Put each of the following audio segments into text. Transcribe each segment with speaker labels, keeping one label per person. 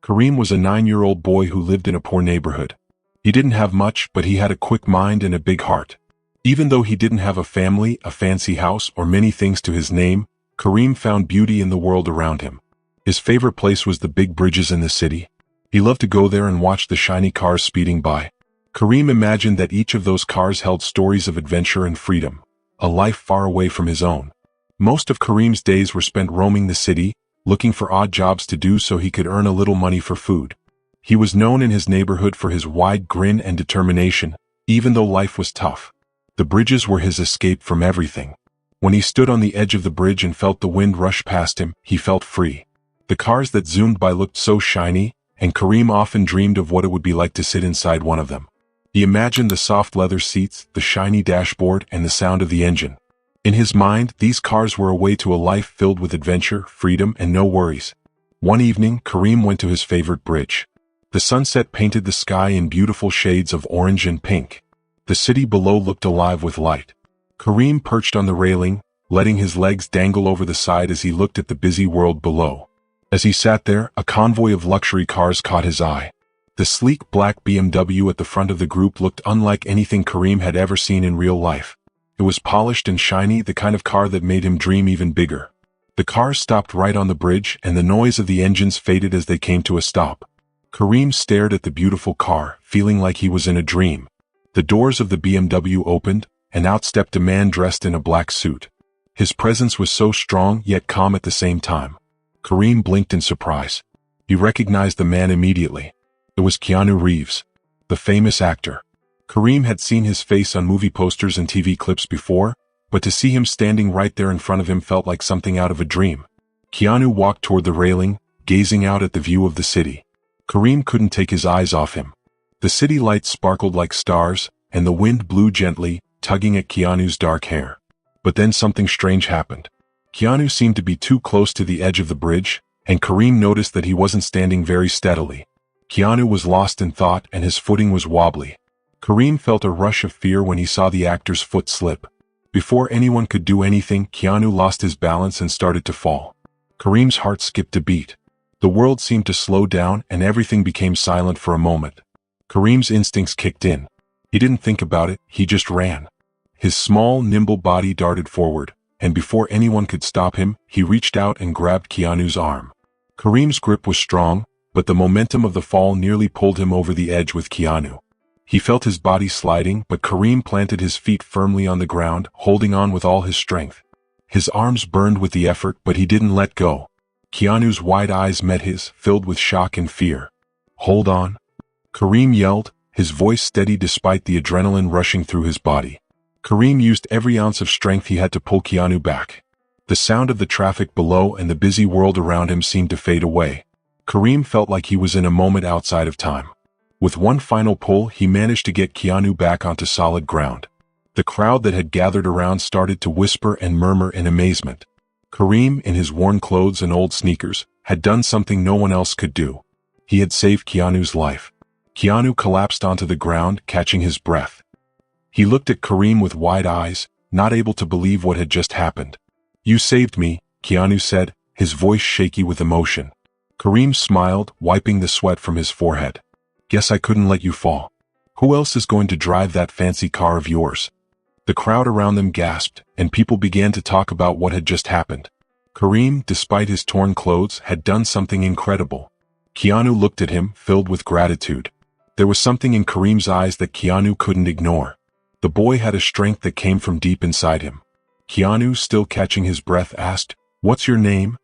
Speaker 1: Kareem was a 9-year-old boy who lived in a poor neighborhood. He didn't have much, but he had a quick mind and a big heart. Even though he didn't have a family, a fancy house, or many things to his name, Kareem found beauty in the world around him. His favorite place was the big bridges in the city. He loved to go there and watch the shiny cars speeding by. Kareem imagined that each of those cars held stories of adventure and freedom, a life far away from his own. Most of Kareem's days were spent roaming the city, looking for odd jobs to do so he could earn a little money for food. He was known in his neighborhood for his wide grin and determination, even though life was tough. The bridges were his escape from everything. When he stood on the edge of the bridge and felt the wind rush past him, he felt free. The cars that zoomed by looked so shiny, and Kareem often dreamed of what it would be like to sit inside one of them. He imagined the soft leather seats, the shiny dashboard, and the sound of the engine. In his mind, these cars were a way to a life filled with adventure, freedom, and no worries. One evening, Kareem went to his favorite bridge. The sunset painted the sky in beautiful shades of orange and pink. The city below looked alive with light. Kareem perched on the railing, letting his legs dangle over the side as he looked at the busy world below. As he sat there, a convoy of luxury cars caught his eye. The sleek black BMW at the front of the group looked unlike anything Kareem had ever seen in real life. It was polished and shiny, the kind of car that made him dream even bigger. The cars stopped right on the bridge, and the noise of the engines faded as they came to a stop. Kareem stared at the beautiful car, feeling like he was in a dream. The doors of the BMW opened, and out stepped a man dressed in a black suit. His presence was so strong yet calm at the same time. Kareem blinked in surprise. He recognized the man immediately. It was Keanu Reeves, the famous actor. Kareem had seen his face on movie posters and TV clips before, but to see him standing right there in front of him felt like something out of a dream. Keanu walked toward the railing, gazing out at the view of the city. Kareem couldn't take his eyes off him. The city lights sparkled like stars, and the wind blew gently, tugging at Keanu's dark hair. But then something strange happened. Keanu seemed to be too close to the edge of the bridge, and Kareem noticed that he wasn't standing very steadily. Keanu was lost in thought, and his footing was wobbly. Kareem felt a rush of fear when he saw the actor's foot slip. Before anyone could do anything, Keanu lost his balance and started to fall. Kareem's heart skipped a beat. The world seemed to slow down, and everything became silent for a moment. Kareem's instincts kicked in. He didn't think about it, he just ran. His small, nimble body darted forward, and before anyone could stop him, he reached out and grabbed Keanu's arm. Kareem's grip was strong, but the momentum of the fall nearly pulled him over the edge with Keanu. He felt his body sliding, but Kareem planted his feet firmly on the ground, holding on with all his strength. His arms burned with the effort, but he didn't let go. Keanu's wide eyes met his, filled with shock and fear. "Hold on," Kareem yelled, his voice steady despite the adrenaline rushing through his body. Kareem used every ounce of strength he had to pull Keanu back. The sound of the traffic below and the busy world around him seemed to fade away. Kareem felt like he was in a moment outside of time. With one final pull, he managed to get Keanu back onto solid ground. The crowd that had gathered around started to whisper and murmur in amazement. Kareem, in his worn clothes and old sneakers, had done something no one else could do. He had saved Keanu's life. Keanu collapsed onto the ground, catching his breath. He looked at Kareem with wide eyes, not able to believe what had just happened. "You saved me," Keanu said, his voice shaky with emotion. Kareem smiled, wiping the sweat from his forehead. "Guess I couldn't let you fall. Who else is going to drive that fancy car of yours?" The crowd around them gasped, and people began to talk about what had just happened. Kareem, despite his torn clothes, had done something incredible. Keanu looked at him, filled with gratitude. There was something in Kareem's eyes that Keanu couldn't ignore. The boy had a strength that came from deep inside him. Keanu, still catching his breath, asked, "What's your name?"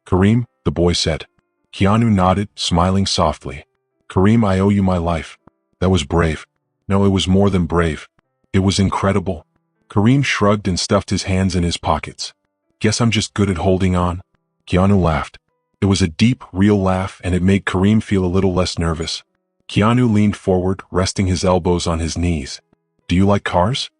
Speaker 1: "Kareem," the boy said. Keanu nodded, smiling softly. "Kareem, I owe you my life." "That was brave." "No, it was more than brave. It was incredible." Kareem shrugged and stuffed his hands in his pockets. "Guess I'm just good at holding on." Keanu laughed. It was a deep, real laugh, and it made Kareem feel a little less nervous. Keanu leaned forward, resting his elbows on his knees. "Do you like cars?"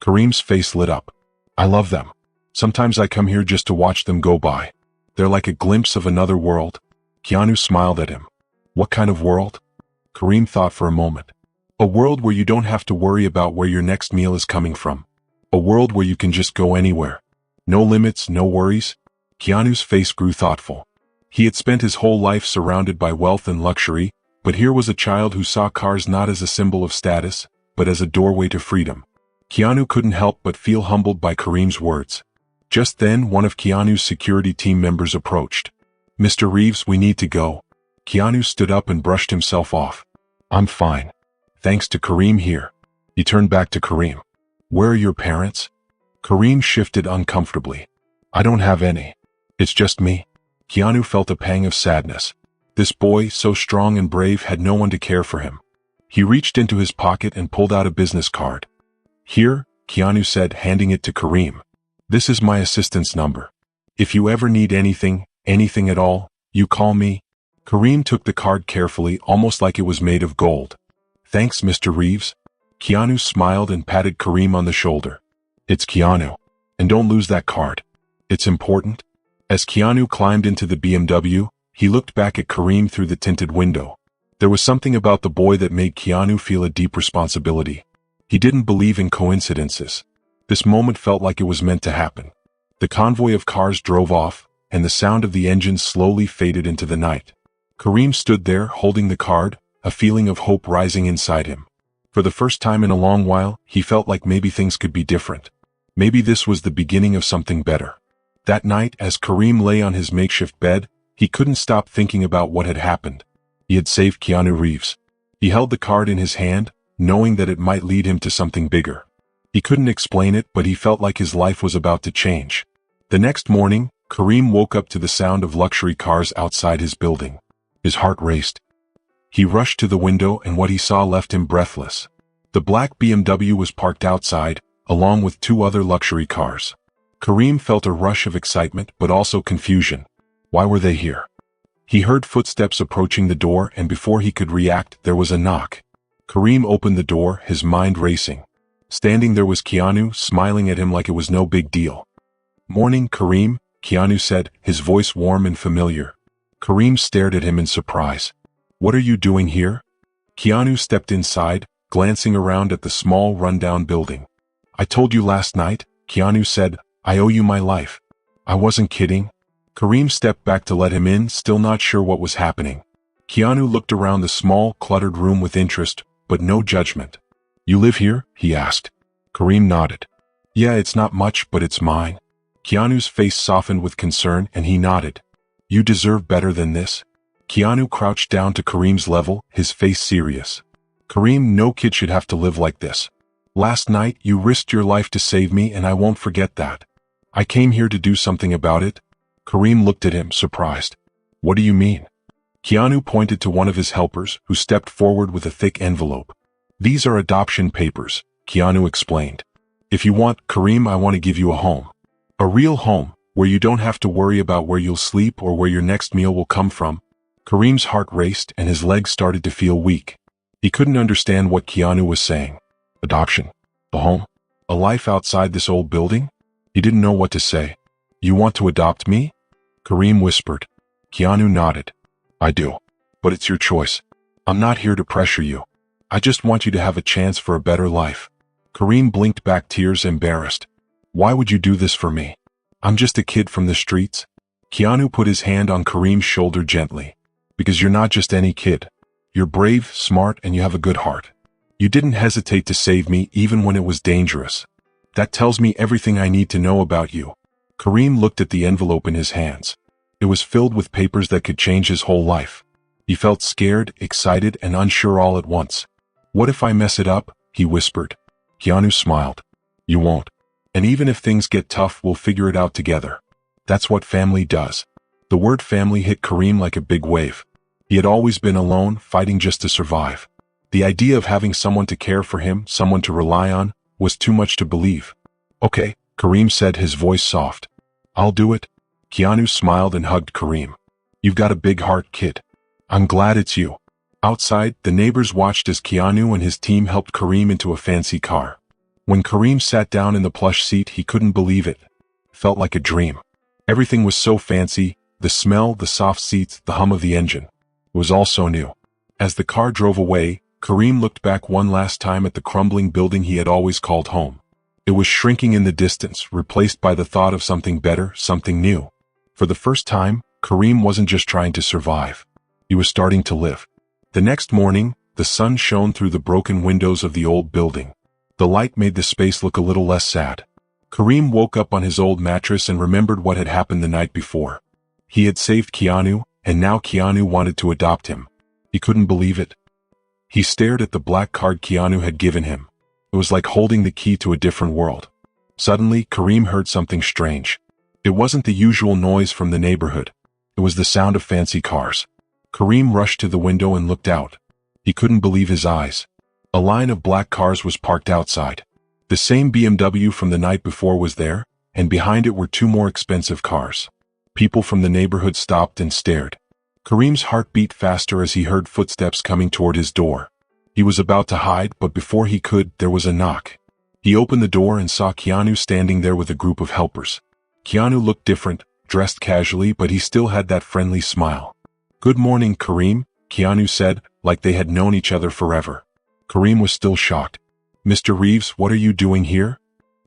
Speaker 1: Kareem's face lit up. "I love them. Sometimes I come here just to watch them go by. They're like a glimpse of another world." Keanu smiled at him. "What kind of world?" Kareem thought for a moment. "A world where you don't have to worry about where your next meal is coming from. A world where you can just go anywhere. No limits, no worries." Keanu's face grew thoughtful. He had spent his whole life surrounded by wealth and luxury, but here was a child who saw cars not as a symbol of status, but as a doorway to freedom. Keanu couldn't help but feel humbled by Kareem's words. Just then, one of Keanu's security team members approached. "Mr. Reeves, we need to go." Keanu stood up and brushed himself off. "I'm fine. Thanks to Kareem here." He turned back to Kareem. "Where are your parents?" Kareem shifted uncomfortably. "I don't have any. It's just me." Keanu felt a pang of sadness. This boy, so strong and brave, had no one to care for him. He reached into his pocket and pulled out a business card. "Here," Keanu said, handing it to Kareem. "This is my assistant's number. If you ever need anything at all, you call me." Kareem took the card carefully, almost like it was made of gold. "Thanks, Mr. Reeves." Keanu smiled and patted Kareem on the shoulder. "It's Keanu. And don't lose that card. It's important." As Keanu climbed into the BMW, he looked back at Kareem through the tinted window. There was something about the boy that made Keanu feel a deep responsibility. He didn't believe in coincidences. This moment felt like it was meant to happen. The convoy of cars drove off, and the sound of the engines slowly faded into the night. Kareem stood there, holding the card, a feeling of hope rising inside him. For the first time in a long while, he felt like maybe things could be different. Maybe this was the beginning of something better. That night, as Kareem lay on his makeshift bed, he couldn't stop thinking about what had happened. He had saved Keanu Reeves. He held the card in his hand, knowing that it might lead him to something bigger. He couldn't explain it, but he felt like his life was about to change. The next morning, Kareem woke up to the sound of luxury cars outside his building. His heart raced. He rushed to the window, and what he saw left him breathless. The black BMW was parked outside, along with two other luxury cars. Kareem felt a rush of excitement, but also confusion. Why were they here? He heard footsteps approaching the door, and before he could react, there was a knock. Kareem opened the door, his mind racing. Standing there was Keanu, smiling at him like it was no big deal. "Morning, Kareem," Keanu said, his voice warm and familiar. Kareem stared at him in surprise. "What are you doing here?" Keanu stepped inside, glancing around at the small, rundown building. "I told you last night," Keanu said, "I owe you my life." "I wasn't kidding." Kareem stepped back to let him in, still not sure what was happening. Keanu looked around the small, cluttered room with interest, but no judgment. "You live here?" he asked. Kareem nodded. "Yeah, it's not much, but it's mine." Keanu's face softened with concern, and he nodded. "You deserve better than this." Keanu crouched down to Kareem's level, his face serious. "Kareem, no kid should have to live like this. Last night, you risked your life to save me, and I won't forget that. I came here to do something about it." Kareem looked at him, surprised. "What do you mean?" Keanu pointed to one of his helpers, who stepped forward with a thick envelope. "These are adoption papers," Keanu explained. "If you want, Kareem, I want to give you a home. A real home, where you don't have to worry about where you'll sleep or where your next meal will come from." Kareem's heart raced, and his legs started to feel weak. He couldn't understand what Keanu was saying. Adoption? A home? A life outside this old building? He didn't know what to say. "You want to adopt me?" Kareem whispered. Keanu nodded. "I do. But it's your choice. I'm not here to pressure you. I just want you to have a chance for a better life." Kareem blinked back, tears embarrassed. "Why would you do this for me? I'm just a kid from the streets." Keanu put his hand on Kareem's shoulder gently. "Because you're not just any kid. You're brave, smart, and you have a good heart. You didn't hesitate to save me even when it was dangerous. That tells me everything I need to know about you." Kareem looked at the envelope in his hands. It was filled with papers that could change his whole life. He felt scared, excited, and unsure all at once. "What if I mess it up?" he whispered. Keanu smiled. "You won't. And even if things get tough, we'll figure it out together. That's what family does." The word family hit Kareem like a big wave. He had always been alone, fighting just to survive. The idea of having someone to care for him, someone to rely on, was too much to believe. "Okay," Kareem said, his voice soft. "I'll do it." Keanu smiled and hugged Kareem. "You've got a big heart, kid. I'm glad it's you." Outside, the neighbors watched as Keanu and his team helped Kareem into a fancy car. When Kareem sat down in the plush seat, he couldn't believe it. Felt like a dream. Everything was so fancy, the smell, the soft seats, the hum of the engine. It was all so new. As the car drove away, Kareem looked back one last time at the crumbling building he had always called home. It was shrinking in the distance, replaced by the thought of something better, something new. For the first time, Kareem wasn't just trying to survive. He was starting to live. The next morning, the sun shone through the broken windows of the old building. The light made the space look a little less sad. Kareem woke up on his old mattress and remembered what had happened the night before. He had saved Keanu, and now Keanu wanted to adopt him. He couldn't believe it. He stared at the black card Keanu had given him. It was like holding the key to a different world. Suddenly, Kareem heard something strange. It wasn't the usual noise from the neighborhood. It was the sound of fancy cars. Kareem rushed to the window and looked out. He couldn't believe his eyes. A line of black cars was parked outside. The same BMW from the night before was there, and behind it were two more expensive cars. People from the neighborhood stopped and stared. Kareem's heart beat faster as he heard footsteps coming toward his door. He was about to hide, but before he could, there was a knock. He opened the door and saw Keanu standing there with a group of helpers. Keanu looked different, dressed casually, but he still had that friendly smile. "Good morning, Kareem," Keanu said, like they had known each other forever. Kareem was still shocked. "Mr. Reeves, what are you doing here?"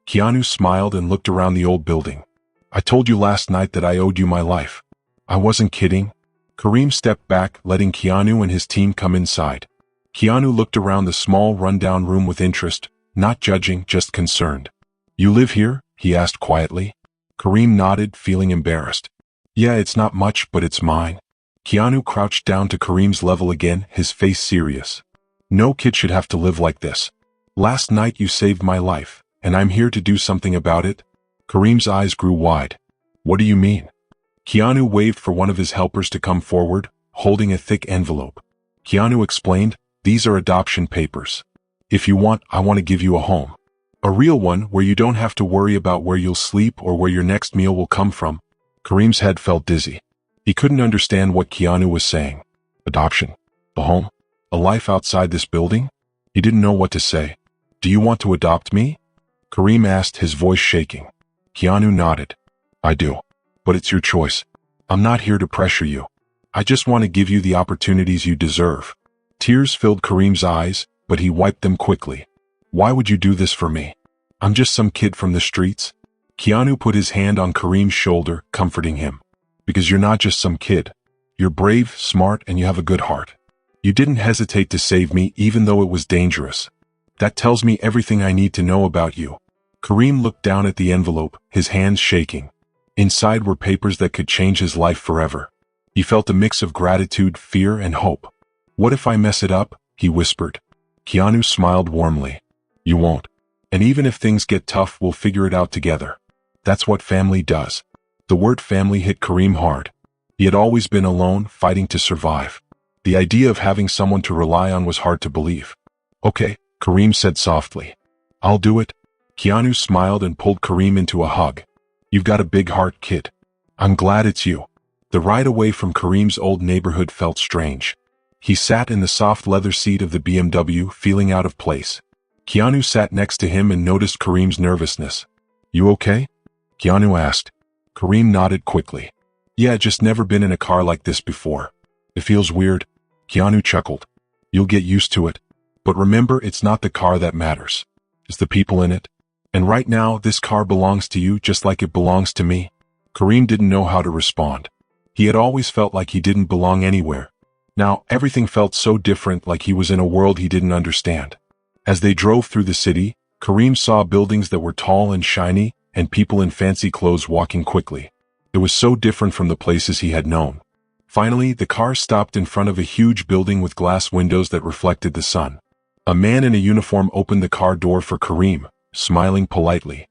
Speaker 1: Keanu smiled and looked around the old building. "I told you last night that I owed you my life." "I wasn't kidding." Kareem stepped back, letting Keanu and his team come inside. Keanu looked around the small, rundown room with interest, not judging, just concerned. "You live here?" he asked quietly. Kareem nodded, feeling embarrassed. "Yeah, it's not much, but it's mine." Keanu crouched down to Kareem's level again, his face serious. "No kid should have to live like this. Last night you saved my life, and I'm here to do something about it." Kareem's eyes grew wide. "What do you mean?" Keanu waved for one of his helpers to come forward, holding a thick envelope. Keanu explained, "These are adoption papers. If you want, I want to give you a home. A real one where you don't have to worry about where you'll sleep or where your next meal will come from." Kareem's head felt dizzy. He couldn't understand what Keanu was saying. Adoption? A home? A life outside this building? He didn't know what to say. "Do you want to adopt me?" Kareem asked, his voice shaking. Keanu nodded. "I do. But it's your choice. I'm not here to pressure you. I just want to give you the opportunities you deserve." Tears filled Kareem's eyes, but he wiped them quickly. "Why would you do this for me? I'm just some kid from the streets." Keanu put his hand on Kareem's shoulder, comforting him. "Because you're not just some kid. You're brave, smart, and you have a good heart. You didn't hesitate to save me even though it was dangerous. That tells me everything I need to know about you." Kareem looked down at the envelope, his hands shaking. Inside were papers that could change his life forever. He felt a mix of gratitude, fear, and hope. "What if I mess it up?" he whispered. Keanu smiled warmly. "You won't. And even if things get tough, we'll figure it out together. That's what family does." The word family hit Kareem hard. He had always been alone, fighting to survive. The idea of having someone to rely on was hard to believe. "Okay," Kareem said softly. "I'll do it." Keanu smiled and pulled Kareem into a hug. "You've got a big heart, kid. I'm glad it's you." The ride away from Kareem's old neighborhood felt strange. He sat in the soft leather seat of the BMW, feeling out of place. Keanu sat next to him and noticed Kareem's nervousness. "You okay?" Keanu asked. Kareem nodded quickly. "Yeah, just never been in a car like this before. It feels weird." Keanu chuckled. "You'll get used to it. But remember, it's not the car that matters. It's the people in it. And right now, this car belongs to you just like it belongs to me." Kareem didn't know how to respond. He had always felt like he didn't belong anywhere. Now, everything felt so different, like he was in a world he didn't understand. As they drove through the city, Kareem saw buildings that were tall and shiny, and people in fancy clothes walking quickly. It was so different from the places he had known. Finally, the car stopped in front of a huge building with glass windows that reflected the sun. A man in a uniform opened the car door for Kareem, smiling politely.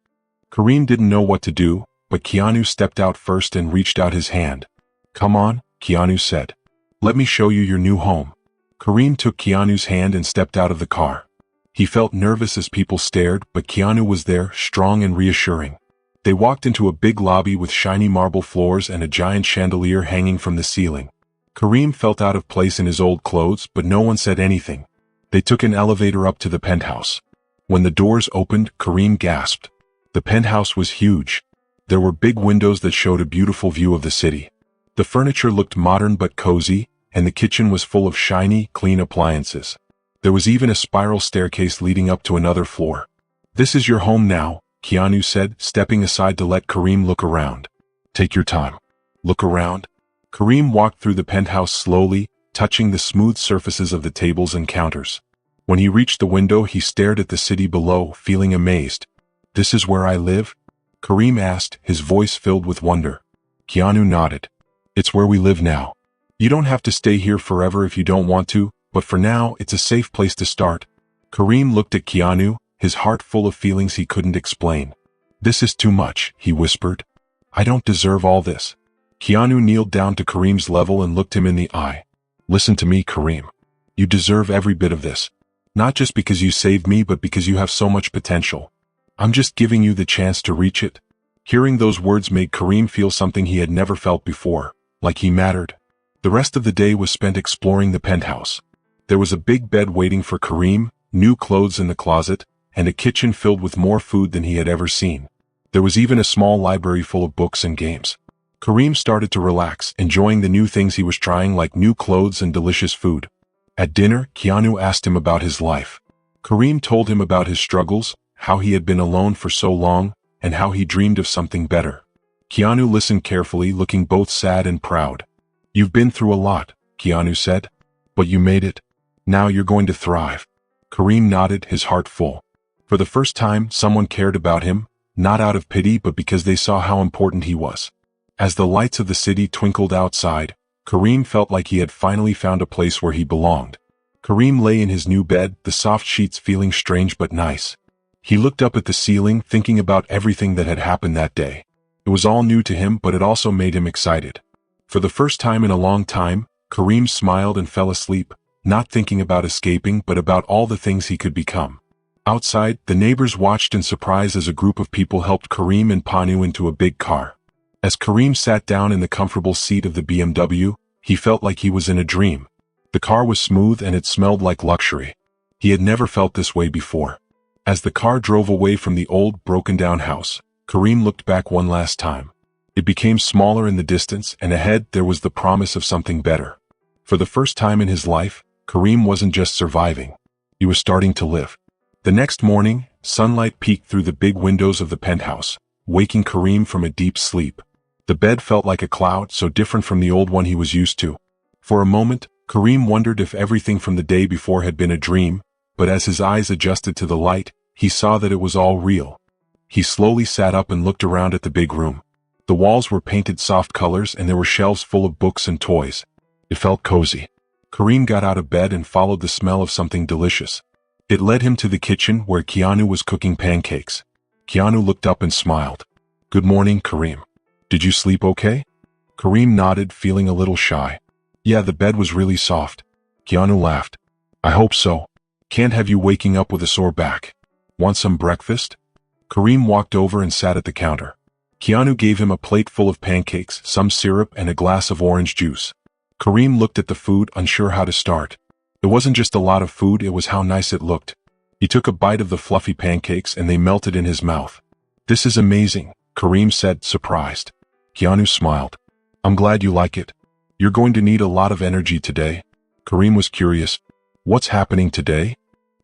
Speaker 1: Kareem didn't know what to do, but Keanu stepped out first and reached out his hand. "Come on," Keanu said. "Let me show you your new home." Kareem took Keanu's hand and stepped out of the car. He felt nervous as people stared, but Keanu was there, strong and reassuring. They walked into a big lobby with shiny marble floors and a giant chandelier hanging from the ceiling. Kareem felt out of place in his old clothes, but no one said anything. They took an elevator up to the penthouse. When the doors opened, Kareem gasped. The penthouse was huge. There were big windows that showed a beautiful view of the city. The furniture looked modern but cozy, and the kitchen was full of shiny, clean appliances. There was even a spiral staircase leading up to another floor. "This is your home now," Keanu said, stepping aside to let Kareem look around. "Take your time. Look around." Kareem walked through the penthouse slowly, touching the smooth surfaces of the tables and counters. When he reached the window, he stared at the city below, feeling amazed. "This is where I live?" Kareem asked, his voice filled with wonder. Keanu nodded. "It's where we live now. You don't have to stay here forever if you don't want to, but for now, it's a safe place to start." Kareem looked at Keanu, his heart full of feelings he couldn't explain. "This is too much," he whispered. "I don't deserve all this." Keanu kneeled down to Kareem's level and looked him in the eye. "Listen to me, Kareem. You deserve every bit of this. Not just because you saved me, but because you have so much potential. I'm just giving you the chance to reach it." Hearing those words made Kareem feel something he had never felt before, like he mattered. The rest of the day was spent exploring the penthouse. There was a big bed waiting for Kareem, new clothes in the closet, and a kitchen filled with more food than he had ever seen. There was even a small library full of books and games. Kareem started to relax, enjoying the new things he was trying, like new clothes and delicious food. At dinner, Keanu asked him about his life. Kareem told him about his struggles, how he had been alone for so long, and how he dreamed of something better. Keanu listened carefully, looking both sad and proud. "You've been through a lot," Keanu said. "But you made it. Now you're going to thrive." Kareem nodded, his heart full. For the first time, someone cared about him, not out of pity but because they saw how important he was. As the lights of the city twinkled outside, Kareem felt like he had finally found a place where he belonged. Kareem lay in his new bed, the soft sheets feeling strange but nice. He looked up at the ceiling, thinking about everything that had happened that day. It was all new to him, but it also made him excited. For the first time in a long time, Kareem smiled and fell asleep, not thinking about escaping but about all the things he could become. Outside, the neighbors watched in surprise as a group of people helped Kareem and Panu into a big car. As Kareem sat down in the comfortable seat of the BMW, he felt like he was in a dream. The car was smooth and it smelled like luxury. He had never felt this way before. As the car drove away from the old, broken-down house, Kareem looked back one last time. It became smaller in the distance, and ahead there was the promise of something better. For the first time in his life, Kareem wasn't just surviving. He was starting to live. The next morning, sunlight peeked through the big windows of the penthouse, waking Kareem from a deep sleep. The bed felt like a cloud, so different from the old one he was used to. For a moment, Kareem wondered if everything from the day before had been a dream, but as his eyes adjusted to the light, he saw that it was all real. He slowly sat up and looked around at the big room. The walls were painted soft colors and there were shelves full of books and toys. It felt cozy. Kareem got out of bed and followed the smell of something delicious. It led him to the kitchen where Keanu was cooking pancakes. Keanu looked up and smiled. "Good morning, Kareem. Did you sleep okay?" Kareem nodded, feeling a little shy. "Yeah, the bed was really soft." Keanu laughed. "I hope so. Can't have you waking up with a sore back. Want some breakfast?" Kareem walked over and sat at the counter. Keanu gave him a plate full of pancakes, some syrup, and a glass of orange juice. Kareem looked at the food, unsure how to start. It wasn't just a lot of food, it was how nice it looked. He took a bite of the fluffy pancakes and they melted in his mouth. "This is amazing," Kareem said, surprised. Keanu smiled. "I'm glad you like it. You're going to need a lot of energy today." Kareem was curious. "What's happening today?"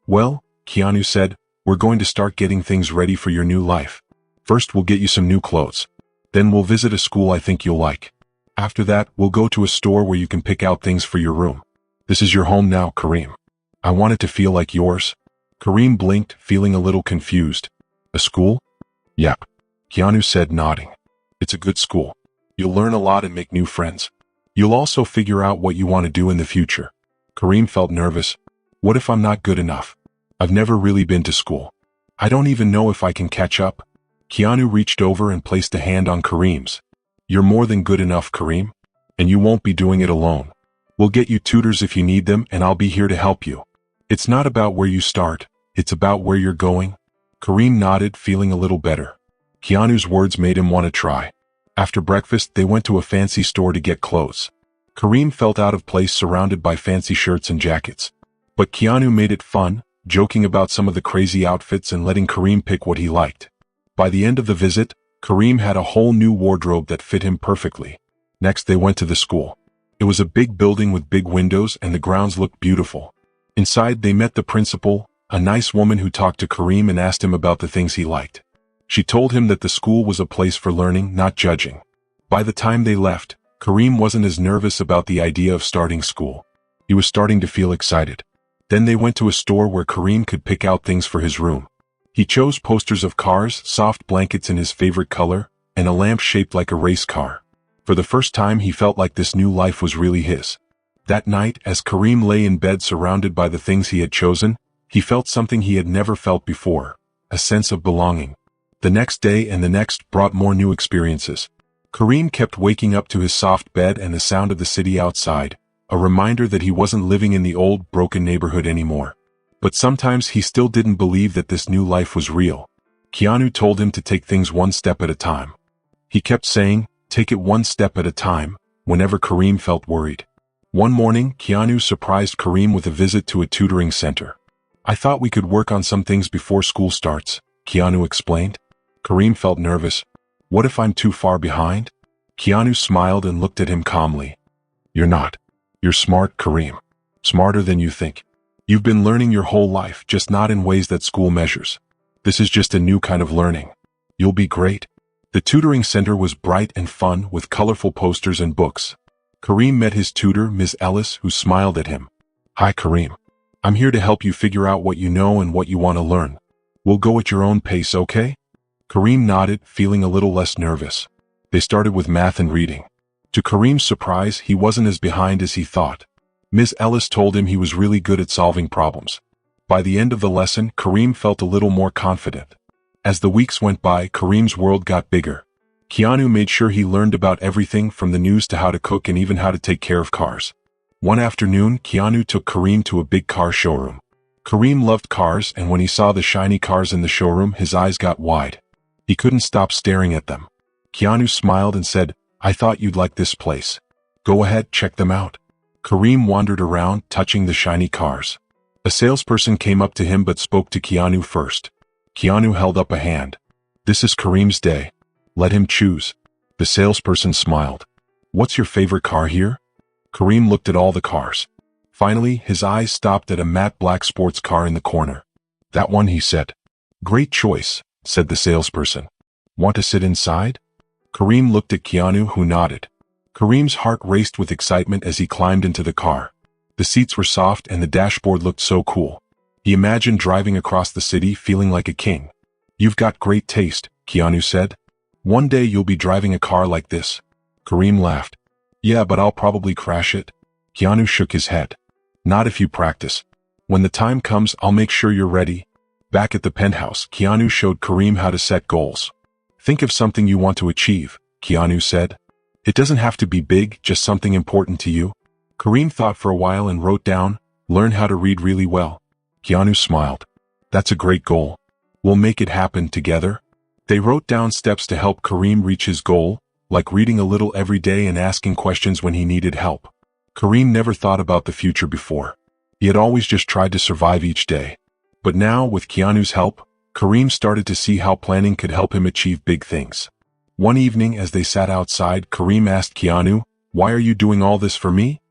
Speaker 1: "Well," Keanu said, "we're going to start getting things ready for your new life. First we'll get you some new clothes. Then we'll visit a school I think you'll like. After that, we'll go to a store where you can pick out things for your room. This is your home now, Kareem. I want it to feel like yours." Kareem blinked, feeling a little confused. "A school?" "Yep," Keanu said, nodding. "It's a good school. You'll learn a lot and make new friends. You'll also figure out what you want to do in the future." Kareem felt nervous. "What if I'm not good enough? I've never really been to school. I don't even know if I can catch up." Keanu reached over and placed a hand on Kareem's. "You're more than good enough, Kareem. And you won't be doing it alone. We'll get you tutors if you need them, and I'll be here to help you. It's not about where you start, it's about where you're going." Kareem nodded, feeling a little better. Keanu's words made him want to try. After breakfast, they went to a fancy store to get clothes. Kareem felt out of place surrounded by fancy shirts and jackets. But Keanu made it fun, joking about some of the crazy outfits and letting Kareem pick what he liked. By the end of the visit, Kareem had a whole new wardrobe that fit him perfectly. Next, they went to the school. It was a big building with big windows and the grounds looked beautiful. Inside, they met the principal, a nice woman who talked to Kareem and asked him about the things he liked. She told him that the school was a place for learning, not judging. By the time they left, Kareem wasn't as nervous about the idea of starting school. He was starting to feel excited. Then they went to a store where Kareem could pick out things for his room. He chose posters of cars, soft blankets in his favorite color, and a lamp shaped like a race car. For the first time he felt like this new life was really his. That night, as Kareem lay in bed surrounded by the things he had chosen, he felt something he had never felt before, a sense of belonging. The next day and the next brought more new experiences. Kareem kept waking up to his soft bed and the sound of the city outside, a reminder that he wasn't living in the old, broken neighborhood anymore. But sometimes he still didn't believe that this new life was real. Keanu told him to take things one step at a time. He kept saying, "Take it one step at a time," whenever Kareem felt worried. One morning, Keanu surprised Kareem with a visit to a tutoring center. "I thought we could work on some things before school starts," Keanu explained. Kareem felt nervous. "What if I'm too far behind?" Keanu smiled and looked at him calmly. "You're not. You're smart, Kareem. Smarter than you think. You've been learning your whole life, just not in ways that school measures. This is just a new kind of learning. You'll be great." The tutoring center was bright and fun with colorful posters and books. Kareem met his tutor, Ms. Ellis, who smiled at him. "Hi, Kareem. I'm here to help you figure out what you know and what you want to learn. We'll go at your own pace, okay?" Kareem nodded, feeling a little less nervous. They started with math and reading. To Kareem's surprise, he wasn't as behind as he thought. Ms. Ellis told him he was really good at solving problems. By the end of the lesson, Kareem felt a little more confident. As the weeks went by, Kareem's world got bigger. Keanu made sure he learned about everything from the news to how to cook and even how to take care of cars. One afternoon, Keanu took Kareem to a big car showroom. Kareem loved cars, and when he saw the shiny cars in the showroom, his eyes got wide. He couldn't stop staring at them. Keanu smiled and said, "I thought you'd like this place. Go ahead, check them out." Kareem wandered around, touching the shiny cars. A salesperson came up to him but spoke to Keanu first. Keanu held up a hand. "This is Kareem's day. Let him choose." The salesperson smiled. "What's your favorite car here?" Kareem looked at all the cars. Finally, his eyes stopped at a matte black sports car in the corner. "That one," he said. "Great choice," said the salesperson. "Want to sit inside?" Kareem looked at Keanu, who nodded. Kareem's heart raced with excitement as he climbed into the car. The seats were soft and the dashboard looked so cool. He imagined driving across the city feeling like a king. "You've got great taste," Keanu said. "One day you'll be driving a car like this." Kareem laughed. "Yeah, but I'll probably crash it." Keanu shook his head. "Not if you practice. When the time comes, I'll make sure you're ready." Back at the penthouse, Keanu showed Kareem how to set goals. "Think of something you want to achieve," Keanu said. "It doesn't have to be big, just something important to you." Kareem thought for a while and wrote down, "Learn how to read really well." Keanu smiled. "That's a great goal. We'll make it happen together." They wrote down steps to help Kareem reach his goal, like reading a little every day and asking questions when he needed help. Kareem never thought about the future before. He had always just tried to survive each day. But now, with Keanu's help, Kareem started to see how planning could help him achieve big things. One evening as they sat outside, Kareem asked Keanu, "Why are you doing all this for me?"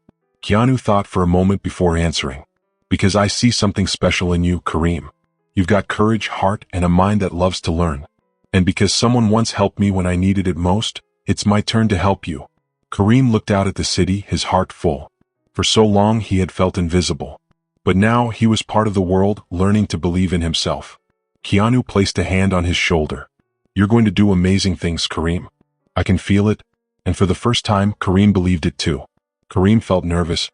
Speaker 1: Keanu thought for a moment before answering. "Because I see something special in you, Kareem. You've got courage, heart, and a mind that loves to learn. And because someone once helped me when I needed it most, it's my turn to help you." Kareem looked out at the city, his heart full. For so long he had felt invisible. But now he was part of the world, learning to believe in himself. Keanu placed a hand on his shoulder. "You're going to do amazing things, Kareem. I can feel it." And for the first time, Kareem believed it too. Kareem felt nervous.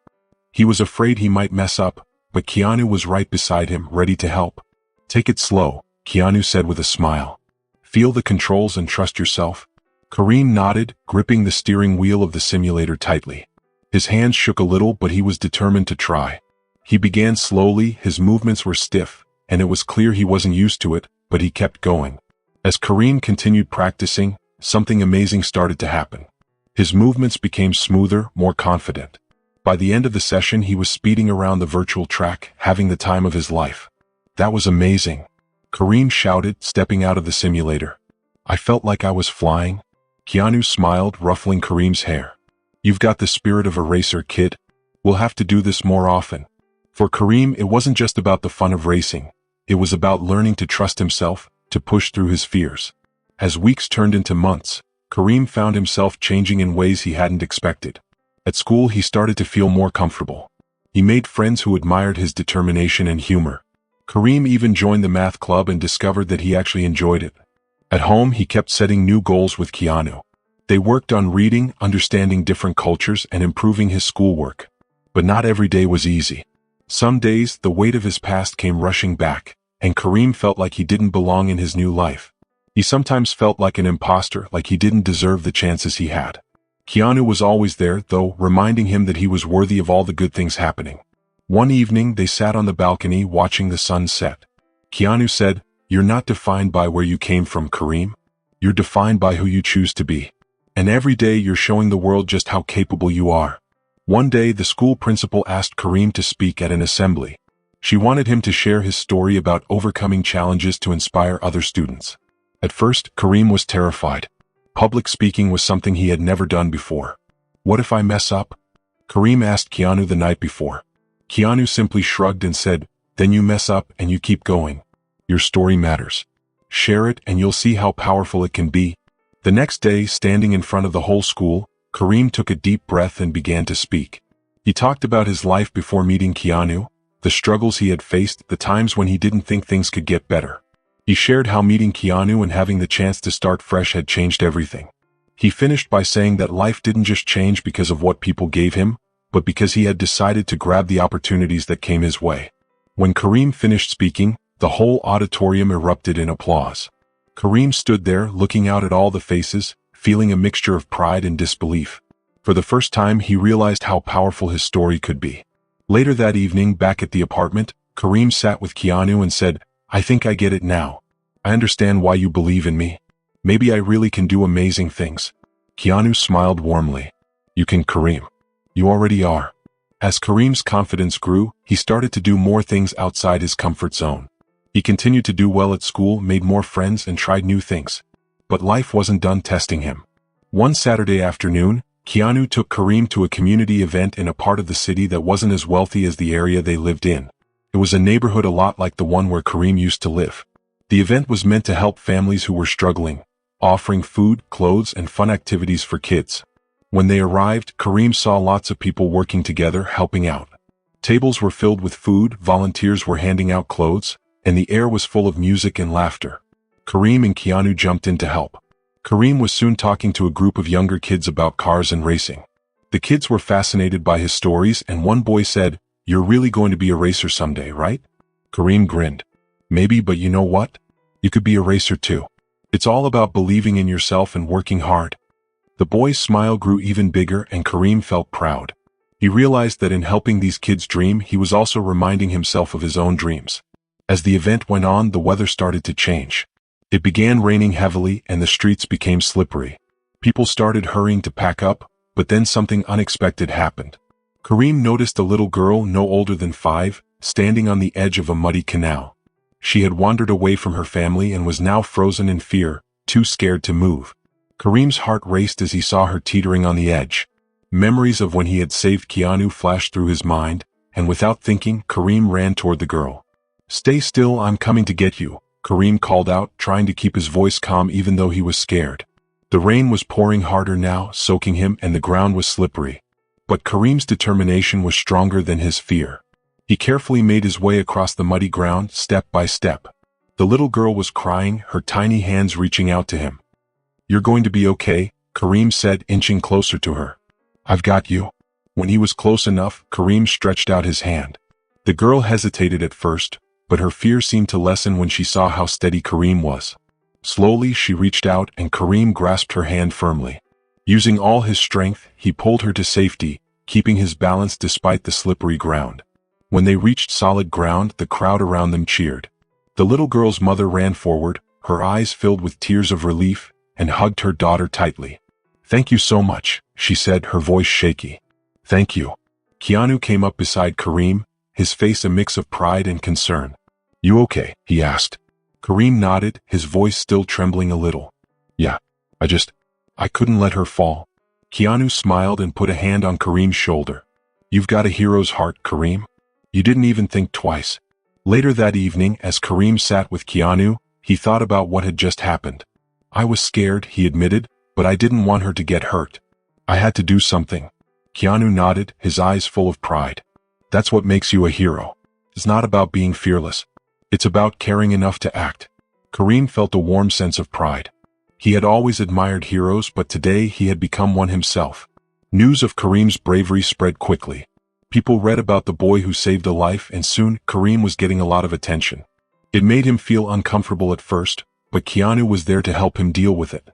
Speaker 1: He was afraid he might mess up, but Keanu was right beside him, ready to help. "Take it slow," Keanu said with a smile. "Feel the controls and trust yourself." Kareem nodded, gripping the steering wheel of the simulator tightly. His hands shook a little, but he was determined to try. He began slowly, his movements were stiff, and it was clear he wasn't used to it, but he kept going. As Kareem continued practicing, something amazing started to happen. His movements became smoother, more confident. By the end of the session, he was speeding around the virtual track, having the time of his life. "That was amazing," Kareem shouted, stepping out of the simulator. "I felt like I was flying." Keanu smiled, ruffling Kareem's hair. "You've got the spirit of a racer, kid. We'll have to do this more often." For Kareem, it wasn't just about the fun of racing. It was about learning to trust himself, to push through his fears. As weeks turned into months, Kareem found himself changing in ways he hadn't expected. At school, he started to feel more comfortable. He made friends who admired his determination and humor. Kareem even joined the math club and discovered that he actually enjoyed it. At home, he kept setting new goals with Keanu. They worked on reading, understanding different cultures, and improving his schoolwork. But not every day was easy. Some days, the weight of his past came rushing back, and Kareem felt like he didn't belong in his new life. He sometimes felt like an imposter, like he didn't deserve the chances he had. Keanu was always there, though, reminding him that he was worthy of all the good things happening. One evening, they sat on the balcony watching the sun set. Keanu said, "You're not defined by where you came from, Kareem. You're defined by who you choose to be. And every day you're showing the world just how capable you are." One day, the school principal asked Kareem to speak at an assembly. She wanted him to share his story about overcoming challenges to inspire other students. At first, Kareem was terrified. Public speaking was something he had never done before. "What if I mess up?" Kareem asked Keanu the night before. Keanu simply shrugged and said, "Then you mess up and you keep going. Your story matters. Share it and you'll see how powerful it can be." The next day, standing in front of the whole school, Kareem took a deep breath and began to speak. He talked about his life before meeting Keanu, the struggles he had faced, the times when he didn't think things could get better. He shared how meeting Keanu and having the chance to start fresh had changed everything. He finished by saying that life didn't just change because of what people gave him, but because he had decided to grab the opportunities that came his way. When Kareem finished speaking, the whole auditorium erupted in applause. Kareem stood there, looking out at all the faces, feeling a mixture of pride and disbelief. For the first time, he realized how powerful his story could be. Later that evening, back at the apartment, Kareem sat with Keanu and said, "I think I get it now. I understand why you believe in me. Maybe I really can do amazing things." Keanu smiled warmly. "You can, Kareem. You already are." As Kareem's confidence grew, he started to do more things outside his comfort zone. He continued to do well at school, made more friends, and tried new things. But life wasn't done testing him. One Saturday afternoon, Keanu took Kareem to a community event in a part of the city that wasn't as wealthy as the area they lived in. It was a neighborhood a lot like the one where Kareem used to live. The event was meant to help families who were struggling, offering food, clothes, and fun activities for kids. When they arrived, Kareem saw lots of people working together, helping out. Tables were filled with food, volunteers were handing out clothes, and the air was full of music and laughter. Kareem and Keanu jumped in to help. Kareem was soon talking to a group of younger kids about cars and racing. The kids were fascinated by his stories, and one boy said, "You're really going to be a racer someday, right?" Kareem grinned. "Maybe, but you know what? You could be a racer too. It's all about believing in yourself and working hard." The boy's smile grew even bigger, and Kareem felt proud. He realized that in helping these kids dream, he was also reminding himself of his own dreams. As the event went on, the weather started to change. It began raining heavily and the streets became slippery. People started hurrying to pack up, but then something unexpected happened. Kareem noticed a little girl no older than 5, standing on the edge of a muddy canal. She had wandered away from her family and was now frozen in fear, too scared to move. Kareem's heart raced as he saw her teetering on the edge. Memories of when he had saved Keanu flashed through his mind, and without thinking, Kareem ran toward the girl. "Stay still, I'm coming to get you," Kareem called out, trying to keep his voice calm even though he was scared. The rain was pouring harder now, soaking him, and the ground was slippery. But Kareem's determination was stronger than his fear. He carefully made his way across the muddy ground, step by step. The little girl was crying, her tiny hands reaching out to him. "You're going to be okay," Kareem said, inching closer to her. "I've got you." When he was close enough, Kareem stretched out his hand. The girl hesitated at first, but her fear seemed to lessen when she saw how steady Kareem was. Slowly, she reached out and Kareem grasped her hand firmly. Using all his strength, he pulled her to safety, keeping his balance despite the slippery ground. When they reached solid ground, the crowd around them cheered. The little girl's mother ran forward, her eyes filled with tears of relief, and hugged her daughter tightly. "Thank you so much," she said, her voice shaky. "Thank you." Keanu came up beside Kareem, his face a mix of pride and concern. "You okay?" he asked. Kareem nodded, his voice still trembling a little. "Yeah, I couldn't let her fall." Keanu smiled and put a hand on Kareem's shoulder. "You've got a hero's heart, Kareem. You didn't even think twice." Later that evening, as Kareem sat with Keanu, he thought about what had just happened. "I was scared," he admitted, but I didn't want her to get hurt. I had to do something. Keanu nodded, his eyes full of pride. That's what makes you a hero. It's not about being fearless. It's about caring enough to act. Kareem felt a warm sense of pride. He had always admired heroes, but today he had become one himself. News of Kareem's bravery spread quickly. People read about the boy who saved a life, and soon Kareem was getting a lot of attention. It made him feel uncomfortable at first, but Keanu was there to help him deal with it.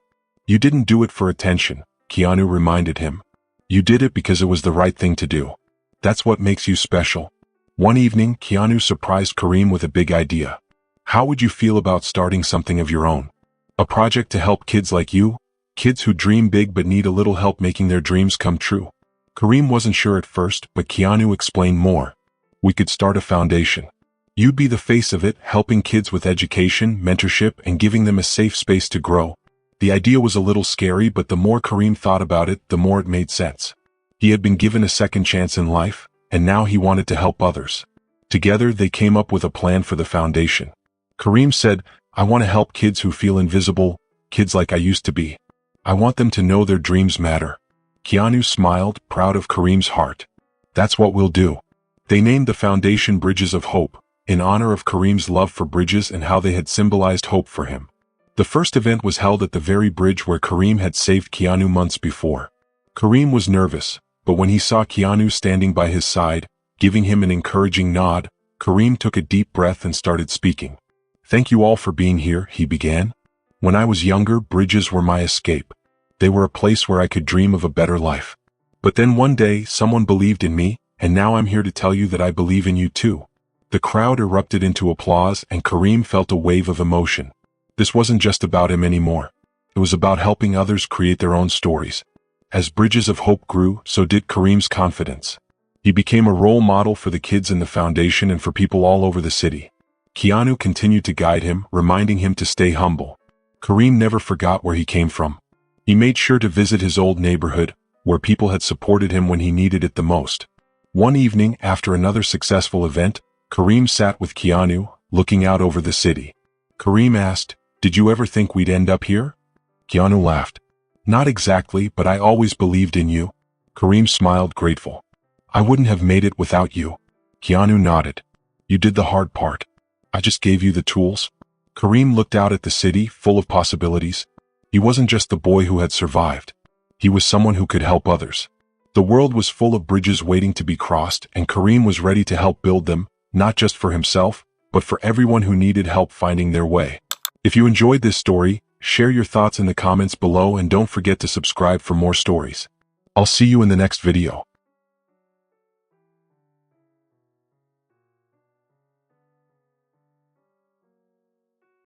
Speaker 1: You didn't do it for attention, Keanu reminded him. You did it because it was the right thing to do. That's what makes you special. One evening, Keanu surprised Kareem with a big idea. How would you feel about starting something of your own? A project to help kids like you? Kids who dream big but need a little help making their dreams come true. Kareem wasn't sure at first, but Keanu explained more. We could start a foundation. You'd be the face of it, helping kids with education, mentorship, and giving them a safe space to grow. The idea was a little scary, but the more Kareem thought about it, the more it made sense. He had been given a second chance in life, and now he wanted to help others. Together, they came up with a plan for the foundation. Kareem said, I want to help kids who feel invisible, kids like I used to be. I want them to know their dreams matter. Keanu smiled, proud of Kareem's heart. That's what we'll do. They named the foundation Bridges of Hope, in honor of Kareem's love for bridges and how they had symbolized hope for him. The first event was held at the very bridge where Kareem had saved Keanu months before. Kareem was nervous, but when he saw Keanu standing by his side, giving him an encouraging nod, Kareem took a deep breath and started speaking. Thank you all for being here, he began. When I was younger, bridges were my escape. They were a place where I could dream of a better life. But then one day, someone believed in me, and now I'm here to tell you that I believe in you too. The crowd erupted into applause, and Kareem felt a wave of emotion. This wasn't just about him anymore. It was about helping others create their own stories. As Bridges of Hope grew, so did Kareem's confidence. He became a role model for the kids in the foundation and for people all over the city. Keanu continued to guide him, reminding him to stay humble. Kareem never forgot where he came from. He made sure to visit his old neighborhood, where people had supported him when he needed it the most. One evening, after another successful event, Kareem sat with Keanu, looking out over the city. Kareem asked, Did you ever think we'd end up here? Keanu laughed. Not exactly, but I always believed in you. Kareem smiled, grateful. I wouldn't have made it without you. Keanu nodded. You did the hard part. I just gave you the tools. Kareem looked out at the city, full of possibilities. He wasn't just the boy who had survived. He was someone who could help others. The world was full of bridges waiting to be crossed, and Kareem was ready to help build them, not just for himself, but for everyone who needed help finding their way. If you enjoyed this story, share your thoughts in the comments below and don't forget to subscribe for more stories. I'll see you in the next video.